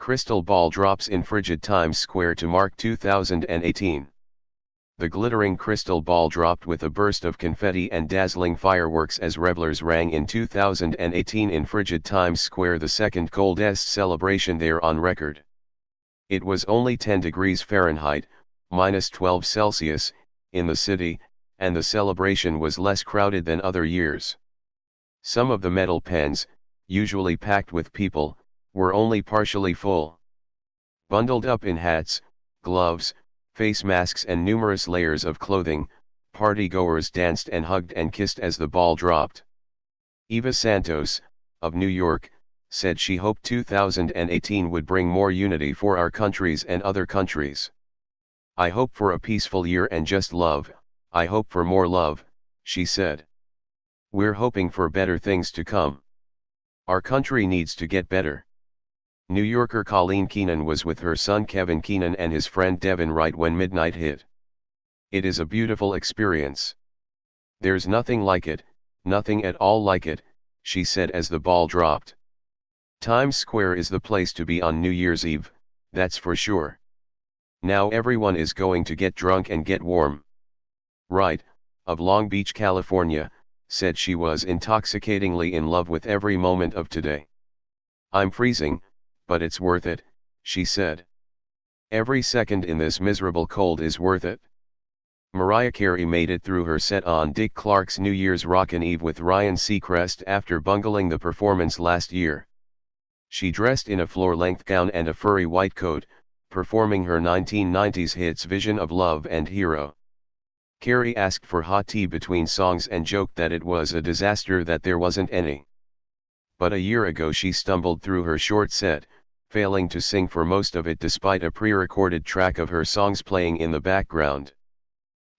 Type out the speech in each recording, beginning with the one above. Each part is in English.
Crystal ball drops in frigid Times Square to mark 2018. The glittering crystal ball dropped with a burst of confetti and dazzling fireworks as revelers rang in 2018 in frigid Times Square, the second coldest celebration there on record. It was only 10 degrees Fahrenheit, -12 Celsius, in the city, and the celebration was less crowded than other years. Some of the metal pens, usually packed with people, were only partially full. Bundled up in hats, gloves, face masks and numerous layers of clothing, partygoers danced and hugged and kissed as the ball dropped. Eva Santos, of New York, said she hoped 2018 would bring more unity for our countries and other countries. "I hope for a peaceful year and just love, I hope for more love," she said. "We're hoping for better things to come. Our country needs to get better." New Yorker Colleen Keenan was with her son Kevin Keenan and his friend Devin right when midnight hit. "It is a beautiful experience. There's nothing like it, nothing at all like it," she said as the ball dropped. "Times Square is the place to be on New Year's Eve, that's for sure. Now everyone is going to get drunk and get warm." Wright, of Long Beach, California, said she was intoxicatingly in love with every moment of today. "I'm freezing, but it's worth it," she said. "Every second in this miserable cold is worth it." Mariah Carey made it through her set on Dick Clark's New Year's Rockin' Eve with Ryan Seacrest after bungling the performance last year. She dressed in a floor-length gown and a furry white coat, performing her 1990s hits Vision of Love and Hero. Carey asked for hot tea between songs and joked that it was a disaster that there wasn't any. But a year ago she stumbled through her short set, failing to sing for most of it despite a pre-recorded track of her songs playing in the background.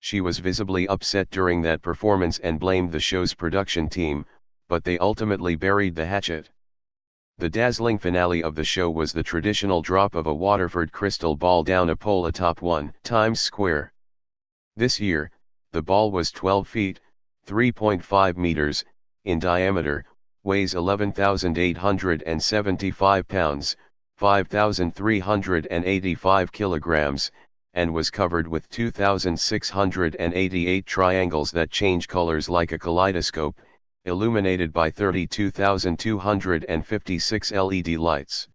She was visibly upset during that performance and blamed the show's production team, but they ultimately buried the hatchet. The dazzling finale of the show was the traditional drop of a Waterford crystal ball down a pole atop 1 Times Square. This year, the ball was 12 feet, 3.5 meters, in diameter, weighs 11,875 pounds, 5,385 kilograms, and was covered with 2,688 triangles that change colors like a kaleidoscope, illuminated by 32,256 LED lights.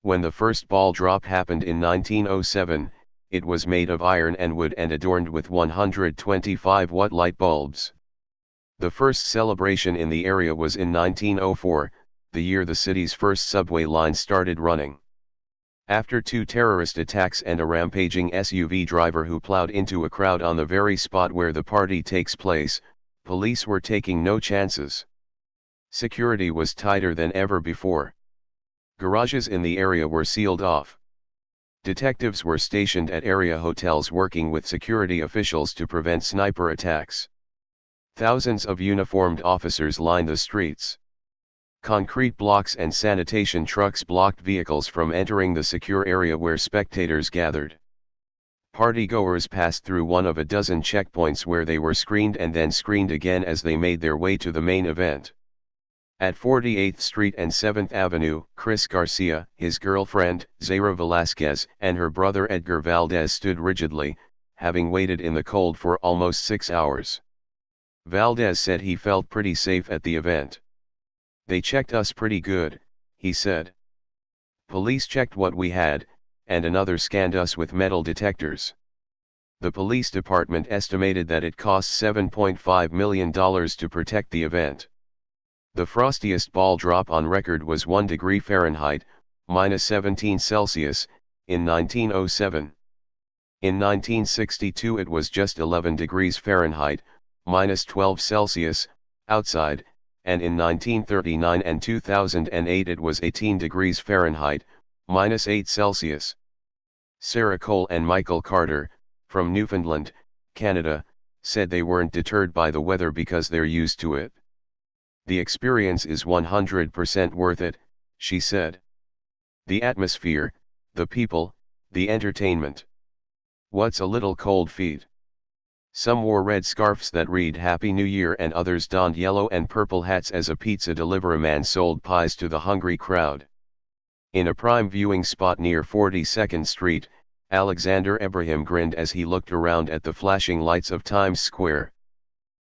When the first ball drop happened in 1907, it was made of iron and wood and adorned with 125-watt light bulbs. The first celebration in the area was in 1904, the year the city's first subway line started running. After 2 terrorist attacks and a rampaging SUV driver who plowed into a crowd on the very spot where the party takes place, police were taking no chances. Security was tighter than ever before. Garages in the area were sealed off. Detectives were stationed at area hotels working with security officials to prevent sniper attacks. Thousands of uniformed officers lined the streets. Concrete blocks and sanitation trucks blocked vehicles from entering the secure area where spectators gathered. Partygoers passed through one of a dozen checkpoints where they were screened and then screened again as they made their way to the main event. At 48th Street and 7th Avenue, Chris Garcia, his girlfriend, Zaira Velasquez, and her brother Edgar Valdez stood rigidly, having waited in the cold for almost 6 hours. Valdez said he felt pretty safe at the event. "They checked us pretty good," he said. "Police checked what we had, and another scanned us with metal detectors." The police department estimated that it cost $7.5 million to protect the event. The frostiest ball drop on record was 1 degree Fahrenheit, -17 Celsius, in 1907. In 1962 it was just 11 degrees Fahrenheit, -12 Celsius, outside, and in 1939 and 2008 it was 18 degrees Fahrenheit, -8 Celsius. Sarah Cole and Michael Carter, from Newfoundland, Canada, said they weren't deterred by the weather because they're used to it. "The experience is 100% worth it," she said. "The atmosphere, the people, the entertainment. What's a little cold feet?" Some wore red scarves that read Happy New Year and others donned yellow and purple hats as a pizza delivery man sold pies to the hungry crowd. In a prime viewing spot near 42nd Street, Alexander Ibrahim grinned as he looked around at the flashing lights of Times Square.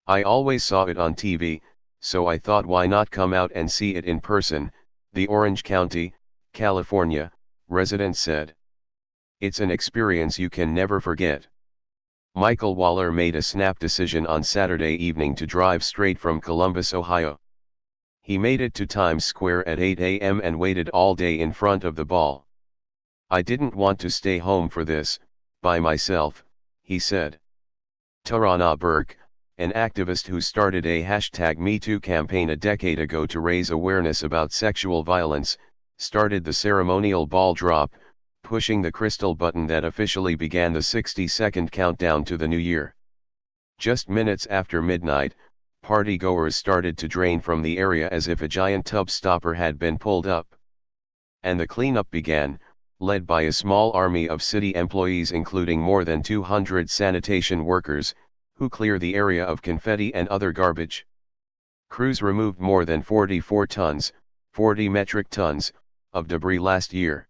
"I always saw it on TV, so I thought why not come out and see it in person," the Orange County, California, resident said. "It's an experience you can never forget." Michael Waller made a snap decision on Saturday evening to drive straight from Columbus, Ohio. He made it to Times Square at 8 a.m. and waited all day in front of the ball. "I didn't want to stay home for this, by myself," he said. Tarana Burke, an activist who started a #MeToo campaign a decade ago to raise awareness about sexual violence, started the ceremonial ball drop, pushing the crystal button that officially began the 60-second countdown to the new year. Just minutes after midnight, partygoers started to drain from the area as if a giant tub stopper had been pulled up. And the cleanup began, led by a small army of city employees including more than 200 sanitation workers, who clear the area of confetti and other garbage. Crews removed more than 44 tons, 40 metric tons, of debris last year.